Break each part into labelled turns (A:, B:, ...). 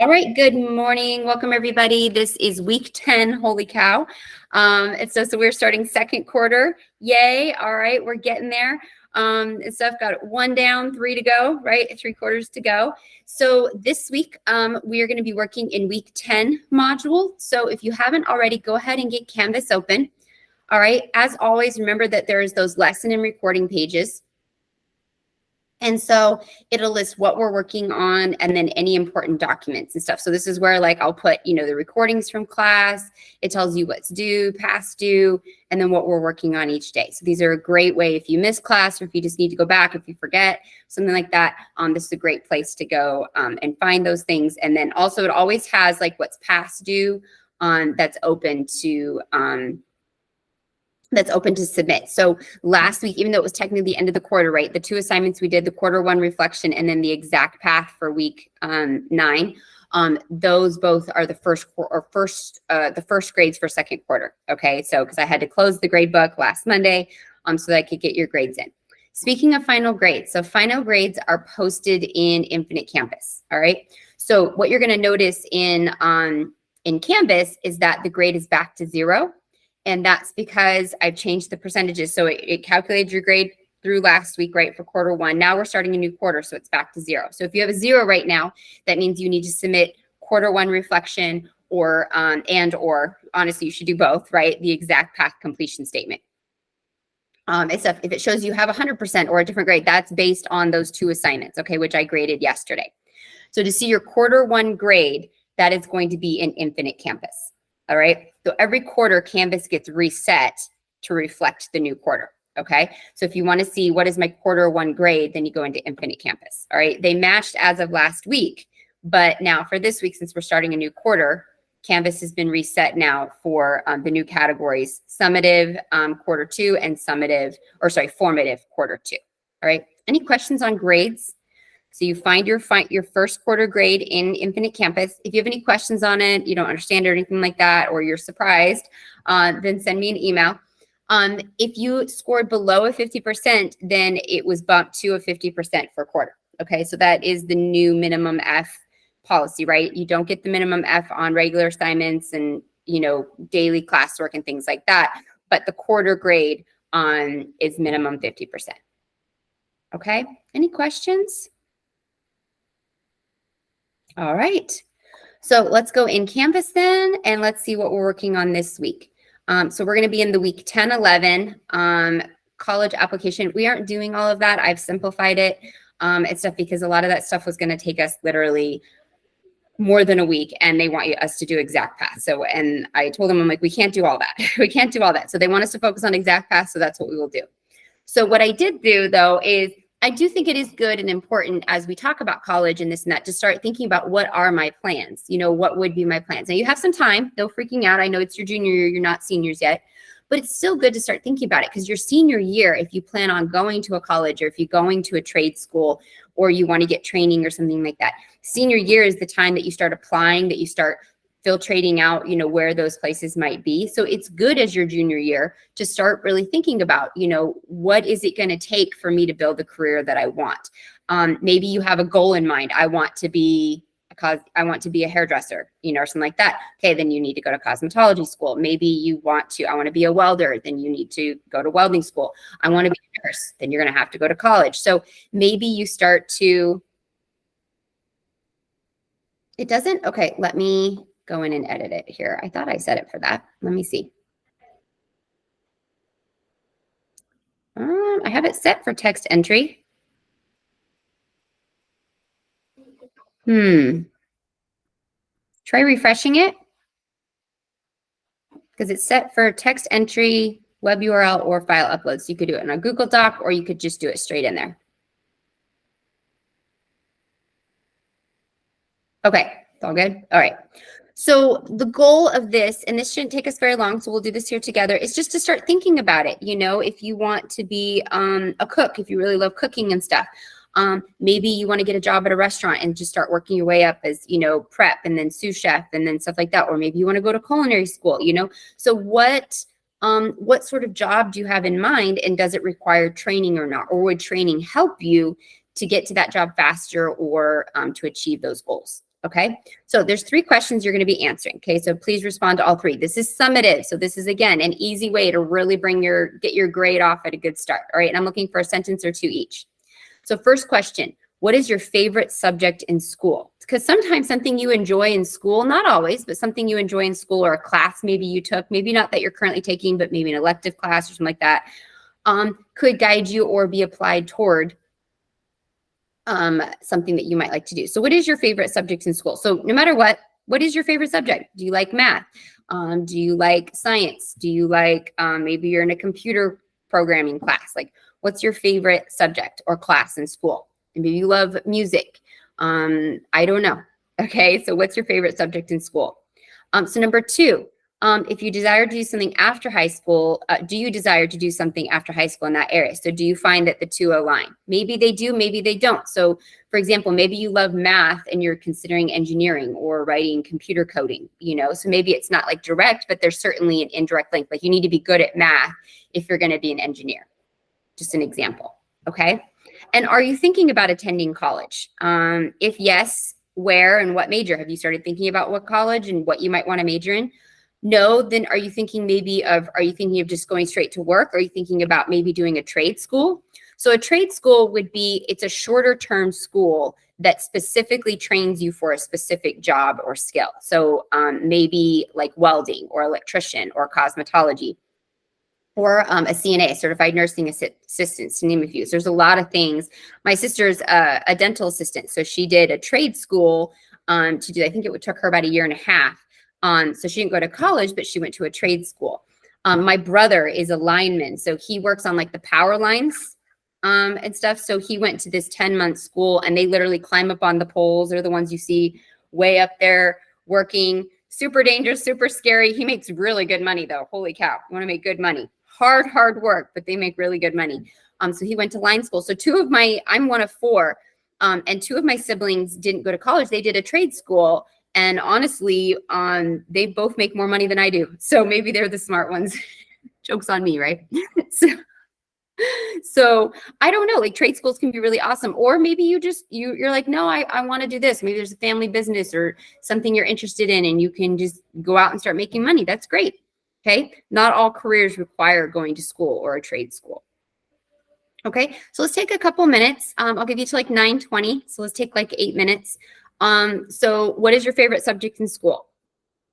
A: All right, good morning. Welcome, everybody. This is week 10. Holy cow. So we're starting second quarter. Yay. All right, we're getting there. I've got one down, three to go, right? 3 quarters to go. So this week, we are going to be working in week 10 module. So if you haven't already, go ahead and get Canvas open. All right. As always, remember that there's those lesson and recording pages. And so it'll list what we're working on and then any important documents and stuff. So this is where I'll put, the recordings from class. It tells you what's due, past due, and then what we're working on each day. So these are a great way if you miss class or if you just need to go back, if you forget, something like that. This is a great place to go and find those things. And then also it always has what's past due that's open to submit. So last week, even though it was technically the end of the quarter, right? The 2 assignments we did, the quarter 1 reflection and then the exact path for week 9. Those both are the first grades for second quarter. Okay, so because I had to close the grade book last Monday, so that I could get your grades in. Speaking of final grades, so final grades are posted in Infinite Campus. All right. So what you're going to notice in Canvas is that the grade is back to 0. And that's because I've changed the percentages. So it calculated your grade through last week, right, for quarter 1. Now we're starting a new quarter, so it's back to 0. So if you have a 0 right now, that means you need to submit quarter 1 reflection or honestly, you should do both, right? The exact path completion statement. If it shows you have 100% or a different grade, that's based on those 2 assignments, okay, which I graded yesterday. So to see your quarter 1 grade, that is going to be in Infinite Campus. All right. So every quarter, Canvas gets reset to reflect the new quarter. Okay. So if you want to see what is my quarter 1 grade, then you go into Infinite Campus. All right. They matched as of last week. But now for this week, since we're starting a new quarter, Canvas has been reset now for the new categories, summative quarter 2 and formative quarter 2. All right. Any questions on grades? So you find your first quarter grade in Infinite Campus. If you have any questions on it, you don't understand it or anything like that, or you're surprised, then send me an email. If you scored below a 50%, then it was bumped to a 50% for quarter. Okay, so that is the new minimum F policy, right? You don't get the minimum F on regular assignments and, daily classwork and things like that, but the quarter grade is minimum 50%. Okay, any questions? All right, so let's go in Canvas then, and let's see what we're working on this week. So we're going to be in the week 10, 11 college application. We aren't doing all of that. I've simplified it and stuff because a lot of that stuff was going to take us literally more than a week, and they want us to do exact path. So, and I told them, I'm like, we can't do all that. We can't do all that. So they want us to focus on exact path. So that's what we will do. So what I did do though is I do think it is good and important as we talk about college and this and that to start thinking about what are my plans, what would be my plans. Now you have some time, no freaking out. I know it's your junior year, you're not seniors yet, but it's still good to start thinking about it because your senior year, if you plan on going to a college or if you're going to a trade school or you want to get training or something like that, senior year is the time that you start applying, that you start filtrating out, where those places might be. So it's good as your junior year to start really thinking about, what is it going to take for me to build the career that I want? Maybe you have a goal in mind. I want to be a hairdresser, or something like that. Okay, then you need to go to cosmetology school. Maybe I want to be a welder, then you need to go to welding school. I want to be a nurse, then you're going to have to go to college. So maybe you start to, okay, let me go in and edit it here. I thought I set it for that. Let me see. I have it set for text entry. Try refreshing it because it's set for text entry, web URL, or file upload. So you could do it in a Google Doc or you could just do it straight in there. Okay, it's all good. All right. So the goal of this, and this shouldn't take us very long, so we'll do this here together, is just to start thinking about it. If you want to be a cook, if you really love cooking and stuff, maybe you want to get a job at a restaurant and just start working your way up as, prep and then sous chef and then stuff like that. Or maybe you want to go to culinary school, So what sort of job do you have in mind, and does it require training or not? Or would training help you to get to that job faster or to achieve those goals? Okay, so there's 3 questions you're going to be answering. Okay, so please respond to all 3. This is summative, so this is again an easy way to really get your grade off at a good start. All right, and I'm looking for a sentence or 2 each. So first question, what is your favorite subject in school? Because sometimes something you enjoy in school, not always, but something you enjoy in school or a class maybe you took, maybe not that you're currently taking, but maybe an elective class or something like that, could guide you or be applied toward something that you might like to do. So what is your favorite subject in school? So no matter what is your favorite subject? Do you like math? Do you like science? Do you like, maybe you're in a computer programming class? Like, what's your favorite subject or class in school? And maybe you love music. I don't know. Okay, so what's your favorite subject in school? So number 2, if you desire to do something after high school, do you desire to do something after high school in that area? So do you find that the 2 align? Maybe they do, maybe they don't. So for example, maybe you love math and you're considering engineering or writing computer coding, so maybe it's not like direct, but there's certainly an indirect link. Like you need to be good at math if you're going to be an engineer. Just an example. Okay. And are you thinking about attending college? If yes, where and what major? Have you started thinking about what college and what you might want to major in? No, then are you thinking of just going straight to work? Are you thinking about maybe doing a trade school? So a trade school it's a shorter term school that specifically trains you for a specific job or skill. So maybe like welding or electrician or cosmetology or a CNA, certified nursing assistant, to name a few. So there's a lot of things. My sister's a dental assistant. So she did a trade school I think it took her about 1.5 years. So she didn't go to college, but she went to a trade school. My brother is a lineman. So he works on like the power lines and stuff. So he went to this 10-month school and they literally climb up on the poles. They're the ones you see way up there working. Super dangerous, super scary. He makes really good money though. Holy cow. You want to make good money. Hard work, but they make really good money. So he went to line school. So I'm one of 4. And 2 of my siblings didn't go to college. They did a trade school. And honestly, they both make more money than I do. So maybe they're the smart ones. Joke's on me, right? So I don't know, like trade schools can be really awesome. Or maybe you're like, no, I want to do this. Maybe there's a family business or something you're interested in and you can just go out and start making money. That's great. Okay. Not all careers require going to school or a trade school. Okay. So let's take a couple minutes. I'll give you to like 9:20. So let's take like 8 minutes. So what is your favorite subject in school?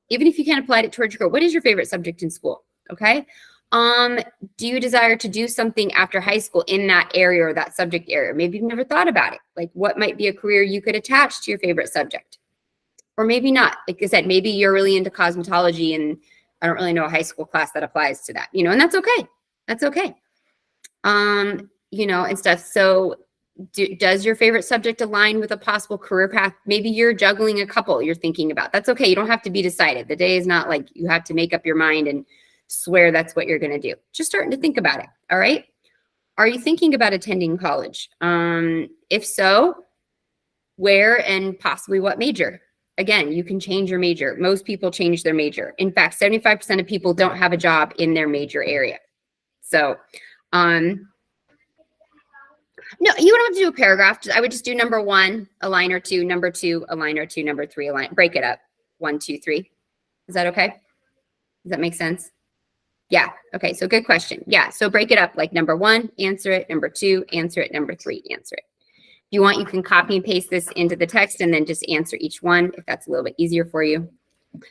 A: Even if you can't apply it towards your goal, what is your favorite subject in school? Okay. Do you desire to do something after high school in that area or that subject area? Maybe you've never thought about it. Like what might be a career you could attach to your favorite subject? Or maybe not. Like I said, maybe you're really into cosmetology and I don't really know a high school class that applies to that, and that's okay. That's okay. And stuff. So does your favorite subject align with a possible career path? Maybe you're juggling a couple you're thinking about. That's okay. You don't have to be decided. The day is not like you have to make up your mind and swear that's what you're going to do. Just starting to think about it. All right. Are you thinking about attending college? If so, where and possibly what major? Again, you can change your major. Most people change their major. In fact, 75% of people don't have a job in their major area. So, no, you don't have to do a paragraph. I would just do number 1, a line or 2, number 2, a line or 2, number 3, a line. Break it up. 1, 2, 3. Is that okay? Does that make sense? Yeah. Okay. So good question. Yeah. So break it up like number 1, answer it. Number 2, answer it. Number 3, answer it. If you want, you can copy and paste this into the text and then just answer each one if that's a little bit easier for you.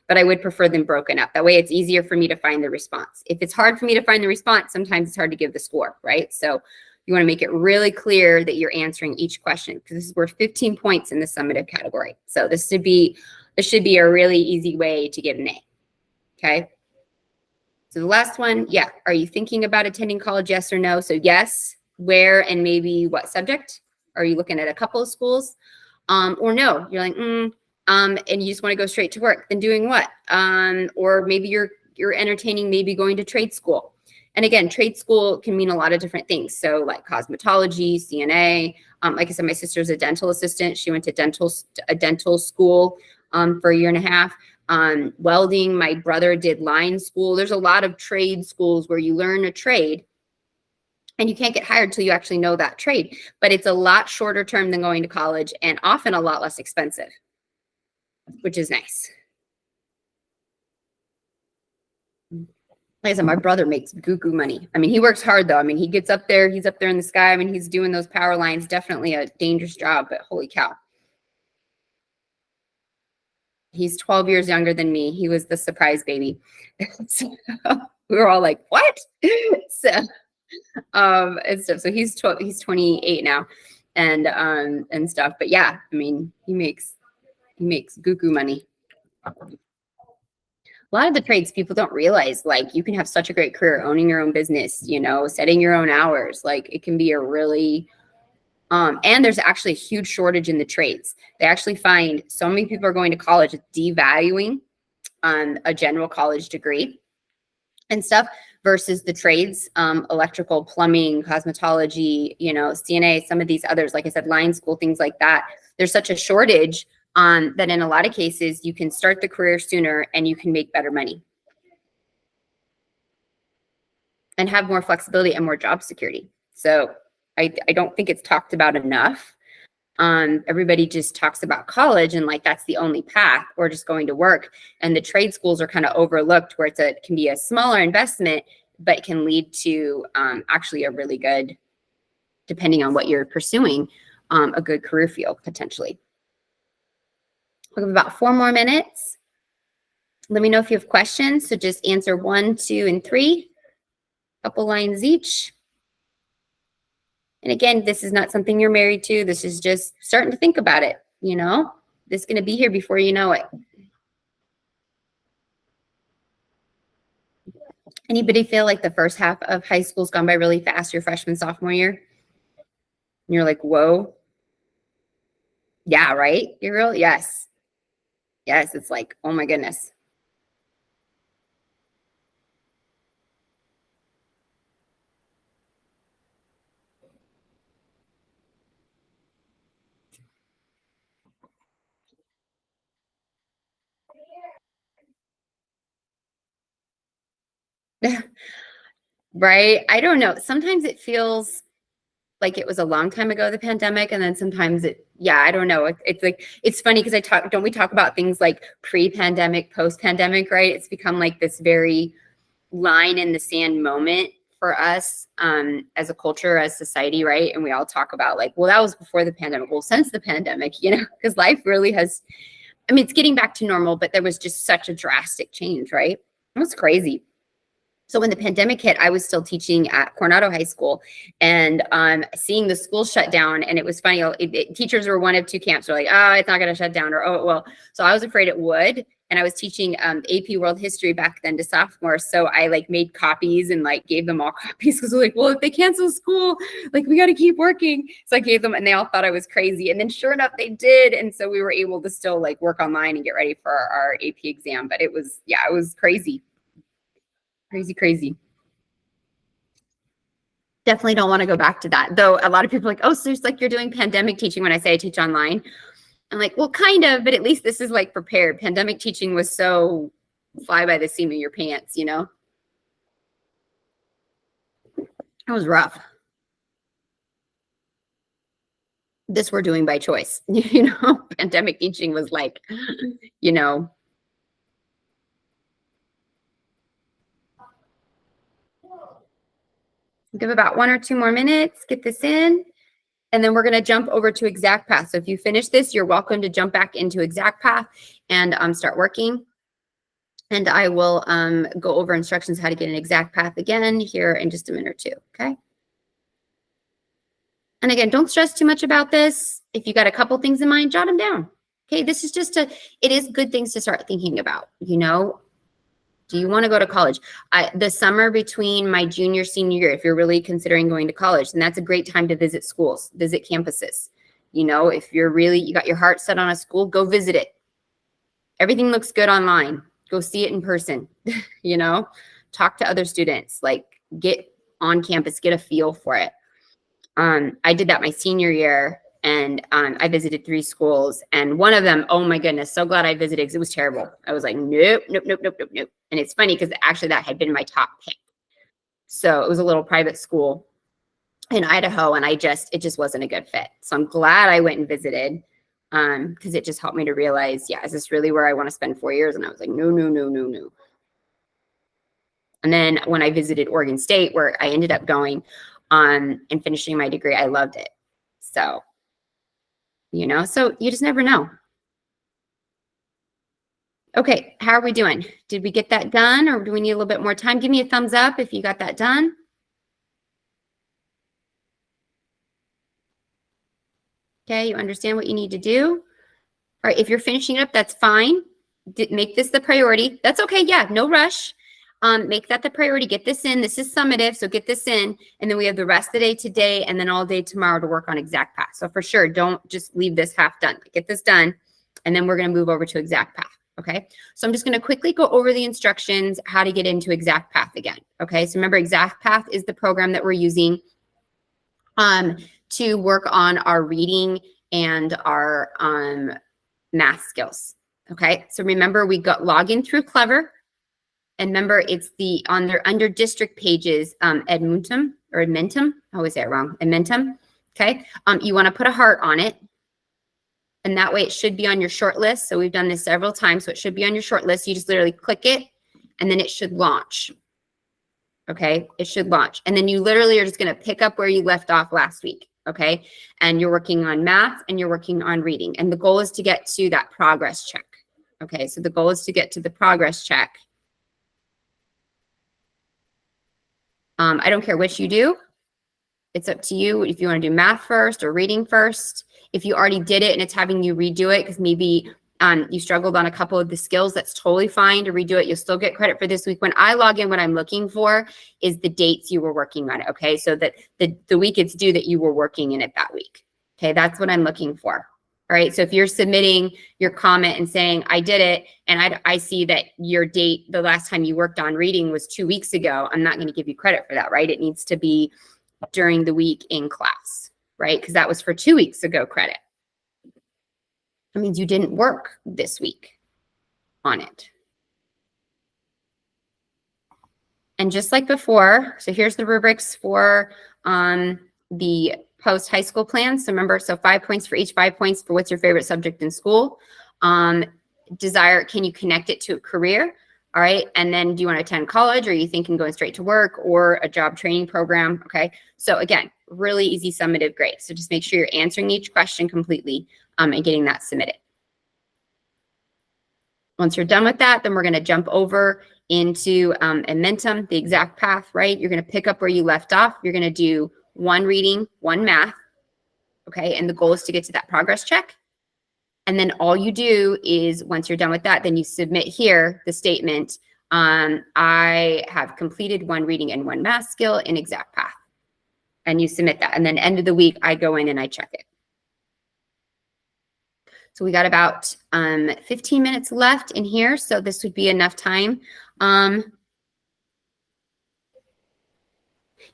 A: But I would prefer them broken up. That way it's easier for me to find the response. If it's hard for me to find the response, sometimes it's hard to give the score, right? So you want to make it really clear that you're answering each question because this is worth 15 points in the summative category. So this should be a really easy way to get an A. Okay. So the last one, yeah. Are you thinking about attending college? Yes or no? So yes, where and maybe what subject? Are you looking at a couple of schools? Or no, you're like, and you just want to go straight to work. Then doing what? Or maybe you're entertaining maybe going to trade school. And again, trade school can mean a lot of different things. So like cosmetology, CNA. Like I said, my sister's a dental assistant. She went to a dental school for 1.5 years. Welding, my brother did line school. There's a lot of trade schools where you learn a trade and you can't get hired till you actually know that trade. But it's a lot shorter term than going to college and often a lot less expensive. which is nice. Like I said, my brother makes goo money. I mean, he works hard though. I mean, he gets up there, he's up there in the sky. I mean, he's doing those power lines. Definitely a dangerous job, but holy cow. He's 12 years younger than me. He was the surprise baby. So we were all like, what? So, and stuff. So he's 12, he's 28 now and stuff. But yeah, I mean, he makes goo money. A lot of the trades people don't realize, like you can have such a great career owning your own business, you know, setting your own hours. Like it can be a really, and there's actually a huge shortage in the trades. They actually find so many people are going to college devaluing a general college degree and stuff versus the trades, electrical, plumbing, cosmetology, you know, CNA, some of these others, like I said, line school, things like that. There's such a shortage that in a lot of cases, you can start the career sooner and you can make better money and have more flexibility and more job security. So I don't think it's talked about enough. Everybody just talks about college and like that's the only path or just going to work. And the trade schools are kind of overlooked where it can be a smaller investment, but can lead to actually a really good, depending on what you're pursuing, a good career field potentially. We have about 4 more minutes. Let me know if you have questions. So just answer 1, 2, and 3, couple lines each. And again, this is not something you're married to. This is just starting to think about it, you know? This is going to be here before you know it. Anybody feel like the first half of high school's gone by really fast, your freshman, sophomore year? And you're like, whoa. Yeah, right? You're real? Yes. Yes, it's like, oh my goodness. Right? I don't know. Sometimes it feels like it was a long time ago, the pandemic, and then sometimes I don't know. It's like, it's funny because don't we talk about things like pre-pandemic, post-pandemic, right? It's become like this very line in the sand moment for us as a culture, as society, right? And we all talk about like, well, that was before the pandemic. Well, since the pandemic, you know, because life really has, I mean, it's getting back to normal, but there was just such a drastic change, right? It was crazy. So when the pandemic hit, I was still teaching at Coronado High School and seeing the school shut down. And it was funny, teachers were one of 2 camps. They're like, oh, it's not going to shut down, or, oh, well. So I was afraid it would. And I was teaching AP World History back then to sophomores. So I like made copies and like gave them all copies because they're like, well, if they cancel school, like we got to keep working. So I gave them and they all thought I was crazy. And then sure enough, they did. And so we were able to still like work online and get ready for our AP exam. But it was crazy. Crazy. Definitely don't want to go back to that. Though a lot of people are like, oh, so it's like you're doing pandemic teaching when I say I teach online. I'm like, well, kind of, but at least this is like prepared. Pandemic teaching was so fly by the seam of your pants, you know? It was rough. This we're doing by choice, you know? Pandemic teaching was like, you know, give about 1 or 2 more minutes, get this in, and then we're going to jump over to ExactPath. So if you finish this, you're welcome to jump back into ExactPath and start working. And I will go over instructions how to get an ExactPath again here in just a minute or 2, okay? And again, don't stress too much about this. If you got a couple things in mind, jot them down. Okay, this is just it is good things to start thinking about, you know? Do you want to go to college? The summer between my senior year, if you're really considering going to college, then that's a great time to visit schools, visit campuses. You know, if you got your heart set on a school, go visit it. Everything looks good online. Go see it in person, you know, talk to other students, like get on campus, get a feel for it. I did that my senior year and I visited 3 schools and one of them, oh my goodness, so glad I visited because it was terrible. I was like, nope. And it's funny because actually that had been my top pick. So it was a little private school in Idaho and it just wasn't a good fit. So I'm glad I went and visited. because it just helped me to realize, yeah, is this really where I want to spend 4 years? And I was like, no, no, no, no, no. And then when I visited Oregon State, where I ended up going and finishing my degree, I loved it. So, you know, so you just never know. Okay, how are we doing? Did we get that done, or do we need a little bit more time? Give me a thumbs up if you got that done. Okay, you understand what you need to do. All right, if you're finishing it up, that's fine. Make this the priority. That's okay, yeah, no rush. Make that the priority. Get this in. This is summative, so get this in. And then we have the rest of the day today and then all day tomorrow to work on exact path. So for sure, don't just leave this half done. Get this done, and then we're going to move over to exact path. Okay, so I'm just going to quickly go over the instructions, how to get into exact path again. Okay, so remember, exact path is the program that we're using to work on our reading and our math skills. Okay, so remember, we got login through Clever, and remember, it's the on their under district pages, Edmentum, I always say it wrong, Edmentum. Okay, you want to put a heart on it, and that way it should be on your short list. So we've done this several times, so it should be on your short list. You just literally click it, and then it should launch. Okay, it should launch, and then you literally are just going to pick up where you left off last week. Okay, and you're working on math and you're working on reading, and the goal is to get to that progress check. Okay, so the goal is to get to the progress check. I don't care which you do. It's up to you if you want to do math first or reading first. If you already did it and it's having you redo it because maybe you struggled on a couple of the skills, that's totally fine to redo it. You'll still get credit for this week. When I log in, what I'm looking for is the dates you were working on it, okay? So that the week it's due that you were working in it that week, okay? That's what I'm looking for, all right? So if you're submitting your comment and saying, I did it, and I see that your date, the last time you worked on reading was 2 weeks ago, I'm not going to give you credit for that, right? It needs to be during the week in class, right? Because that was for 2 weeks ago credit. That means you didn't work this week on it. And just like before, so here's the rubrics for the post-high school plan. So remember, so 5 points for each, 5 points for what's your favorite subject in school. Desire, can you connect it to a career? All right, and then do you want to attend college, or are you thinking going straight to work or a job training program? Okay, so again, really easy summative grade. So just make sure you're answering each question completely and getting that submitted. Once you're done with that, then we're going to jump over into Edmentum, the exact path, right? You're going to pick up where you left off. You're going to do 1 reading, 1 math, okay? And the goal is to get to that progress check. And then all you do is, once you're done with that, then you submit here the statement, I have completed 1 reading and 1 math skill in exact path. And you submit that. And then end of the week, I go in and I check it. So we got about 15 minutes left in here. So this would be enough time.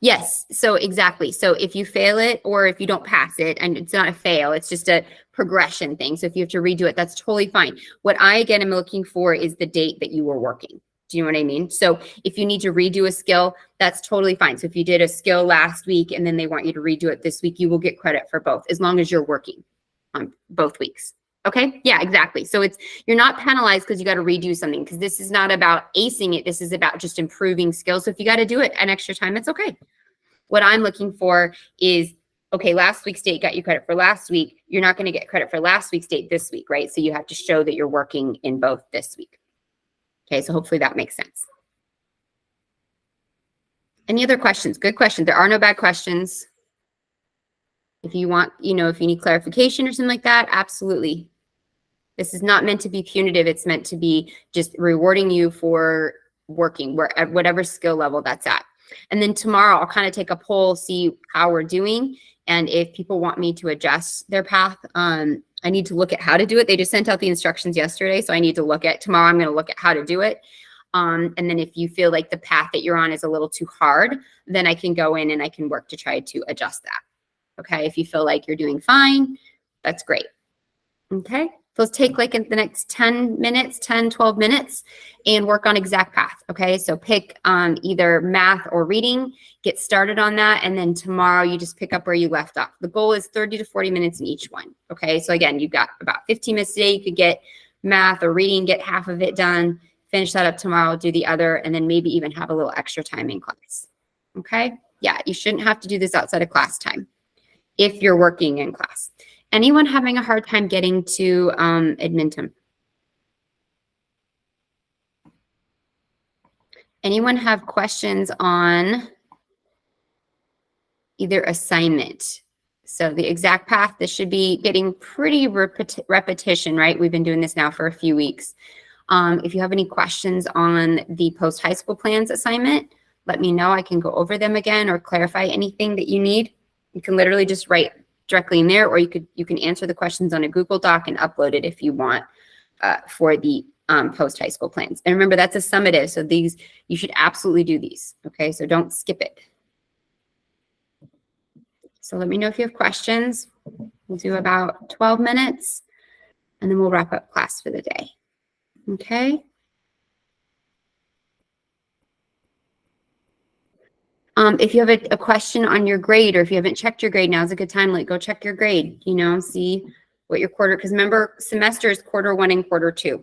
A: Yes, so exactly. So if you fail it or if you don't pass it, and it's not a fail, it's just a progression thing. So if you have to redo it, that's totally fine. What I, again, am looking for is the date that you were working. Do you know what I mean? So if you need to redo a skill, that's totally fine. So if you did a skill last week and then they want you to redo it this week, you will get credit for both as long as you're working on both weeks. Okay. Yeah, exactly. So you're not penalized because you got to redo something, because this is not about acing it. This is about just improving skills. So if you got to do it an extra time, it's okay. What I'm looking for is, okay, last week's date got you credit for last week. You're not going to get credit for last week's date this week, right? So you have to show that you're working in both this week. Okay. So hopefully that makes sense. Any other questions? Good question. There are no bad questions. If you want, if you need clarification or something like that, absolutely. This is not meant to be punitive. It's meant to be just rewarding you for working at whatever skill level that's at. And then tomorrow I'll kind of take a poll, see how we're doing. And if people want me to adjust their path, I need to look at how to do it. They just sent out the instructions yesterday. So I need to look at, tomorrow I'm going to look at how to do it. And then if you feel like the path that you're on is a little too hard, then I can go in and I can work to try to adjust that. Okay. If you feel like you're doing fine, that's great. Okay. So let's take like in the next 10 minutes, 10, 12 minutes and work on exact path. Okay. So pick either math or reading, get started on that. And then tomorrow you just pick up where you left off. The goal is 30 to 40 minutes in each one. Okay. So again, you've got about 15 minutes today. You could get math or reading, get half of it done, finish that up tomorrow, do the other, and then maybe even have a little extra time in class. Okay. Yeah. You shouldn't have to do this outside of class time if you're working in class. Anyone having a hard time getting to Edmonton? Anyone have questions on either assignment? So the exact path, this should be getting pretty repetition, right? We've been doing this now for a few weeks. If you have any questions on the post-high school plans assignment, let me know. I can go over them again or clarify anything that you need. You can literally just write directly in there, or you can answer the questions on a Google Doc and upload it if you want for the post-high school plans. And remember, that's a summative, so these, you should absolutely do these, okay? So don't skip it. So let me know if you have questions. We'll do about 12 minutes, and then we'll wrap up class for the day, okay? If you have a question on your grade, or if you haven't checked your grade, now's a good time. Like, go check your grade, you know, see what your quarter, because remember, semester is quarter 1 and quarter 2.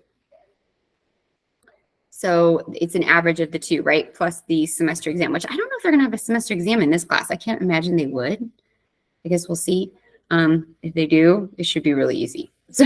A: So it's an average of the two, right? Plus the semester exam, which I don't know if they're going to have a semester exam in this class. I can't imagine they would. I guess we'll see. If they do, it should be really easy. So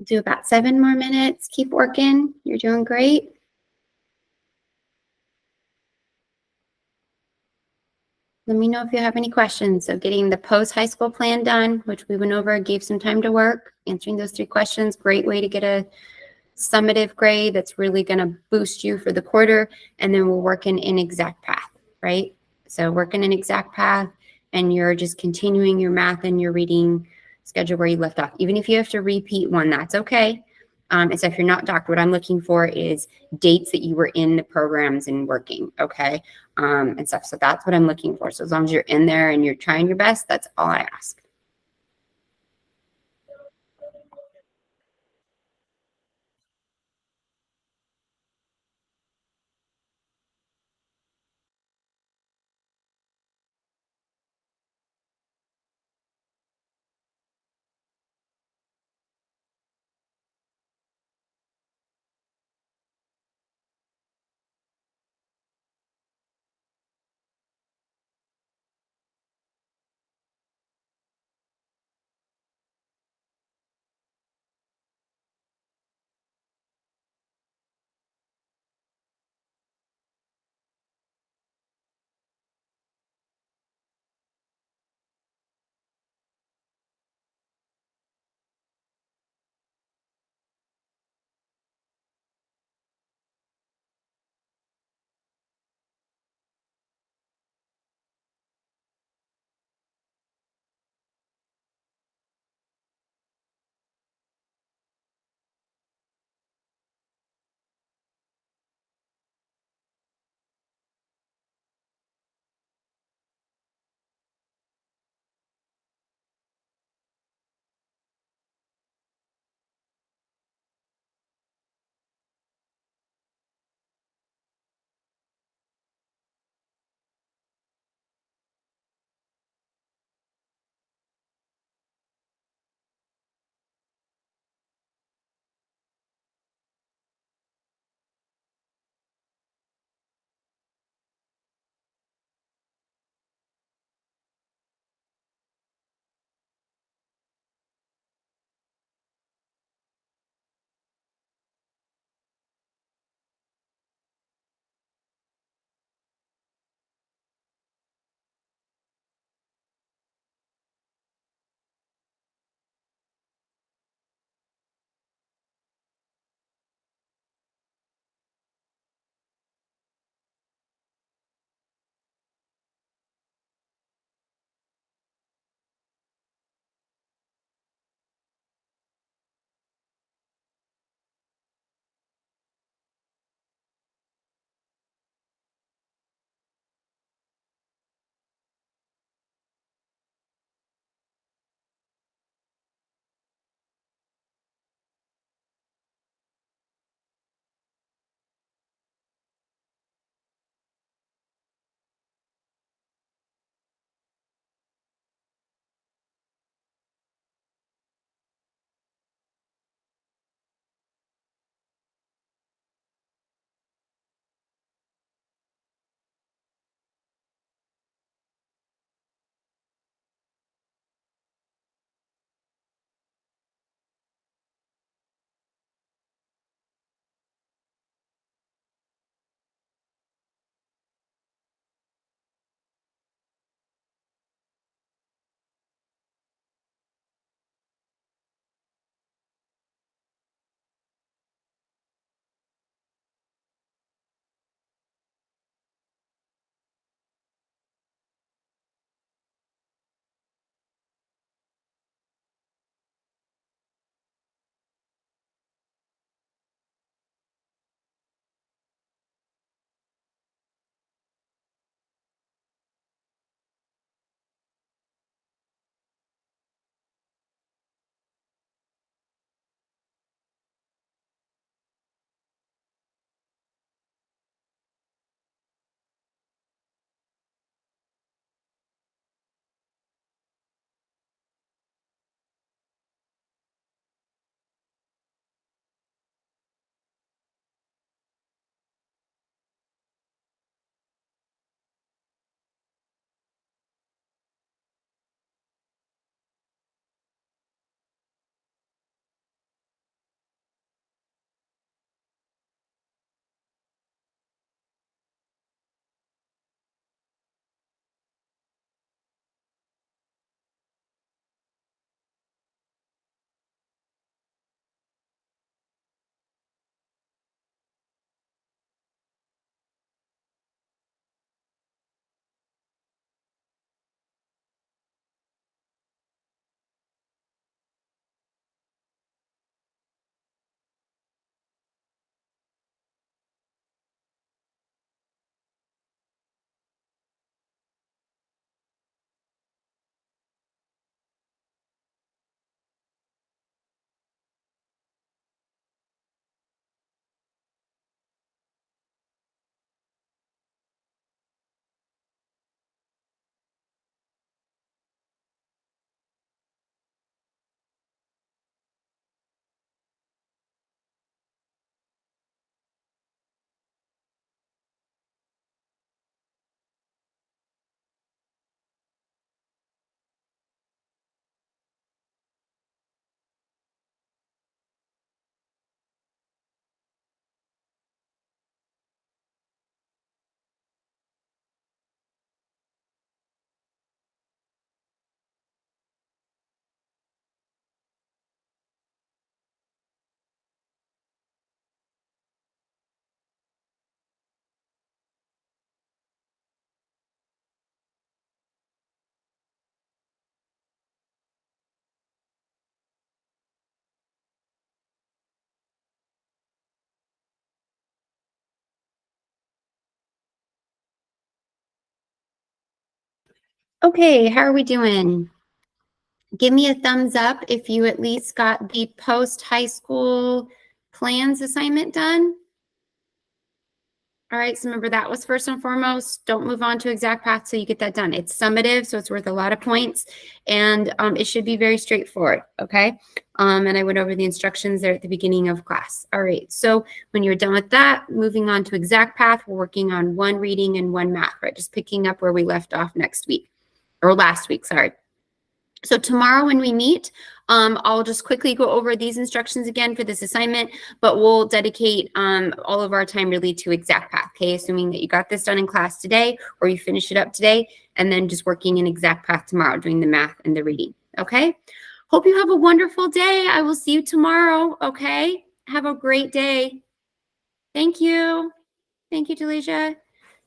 A: Do about 7 more minutes. Keep working. You're doing great. Let me know if you have any questions. So getting the post-high school plan done, which we went over, gave some time to work, answering those 3 questions, great way to get a summative grade that's really going to boost you for the quarter. And then we're working in exact path, right? So working in exact path, and you're just continuing your math and your reading schedule where you left off. Even if you have to repeat one, that's okay. And so if you're not docked, what I'm looking for is dates that you were in the programs and working, okay? And stuff. So that's what I'm looking for. So as long as you're in there and you're trying your best, that's all I ask. Okay, how are we doing? Give me a thumbs up if you at least got the post-high school plans assignment done. All right, so remember that was first and foremost. Don't move on to exact path till you get that done. It's summative, so it's worth a lot of points, and it should be very straightforward, okay? And I went over the instructions there at the beginning of class. All right, so when you're done with that, moving on to exact path, we're working on one reading and one math, right? Just picking up where we left off next week, or last week, sorry. So tomorrow when we meet, I'll just quickly go over these instructions again for this assignment, but we'll dedicate all of our time really to exact path, okay? Assuming that you got this done in class today or you finish it up today, and then just working in exact path tomorrow, doing the math and the reading, okay? Hope you have a wonderful day. I will see you tomorrow, okay? Have a great day. Thank you. Thank you, Delisha.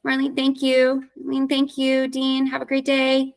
A: Marlene, thank you. Marlene, thank you. Dean, have a great day.